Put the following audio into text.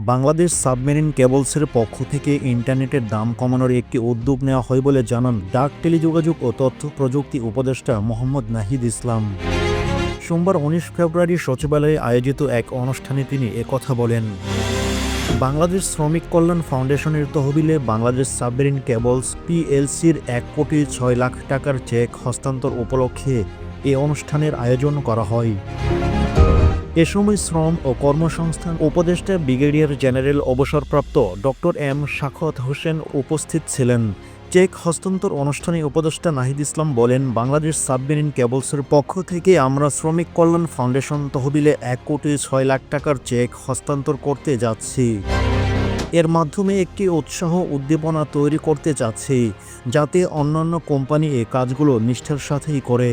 Bangladesh submarine কেবলসের পক্ষ থেকে ইন্টারনেটের দাম কমানোর একটি উদ্যোগ নেওয়া হয় বলে জানান ডাক, টেলিযোগাযোগ ও তথ্য প্রযুক্তি উপদেষ্টা মোহাম্মদ নাহিদ ইসলাম। সোমবার ১৯ ফেব্রুয়ারি সচিবালয়ে আয়োজিত এক অনুষ্ঠানে তিনি একথা বলেন। বাংলাদেশ শ্রমিক কল্যাণ ফাউন্ডেশনের তহবিলে বাংলাদেশ সাবমেরিন কেবলস পিএলসির ১,৬,০০,০০০ টাকার চেক হস্তান্তর উপলক্ষে এ অনুষ্ঠানের আয়োজন করা হয়। এ সময় শ্রম ও কর্মসংস্থান উপদেষ্টা ব্রিগেডিয়ার জেনারেল অবসরপ্রাপ্ত ডক্টর এম সাখাওয়াত হোসেন উপস্থিত ছিলেন। চেক হস্তান্তর অনুষ্ঠানে উপদেষ্টা নাহিদ ইসলাম বলেন, বাংলাদেশ সাবমেরিন কেবলসের পক্ষ থেকে আমরা শ্রমিক কল্যাণ ফাউন্ডেশন তহবিলে ১,৬,০০,০০০ টাকার চেক হস্তান্তর করতে যাচ্ছি। এর মাধ্যমে একটি উৎসাহ উদ্দীপনা তৈরি করতে চাচ্ছি, যাতে অন্যান্য কোম্পানি এ কাজগুলো নিষ্ঠার সাথেই করে।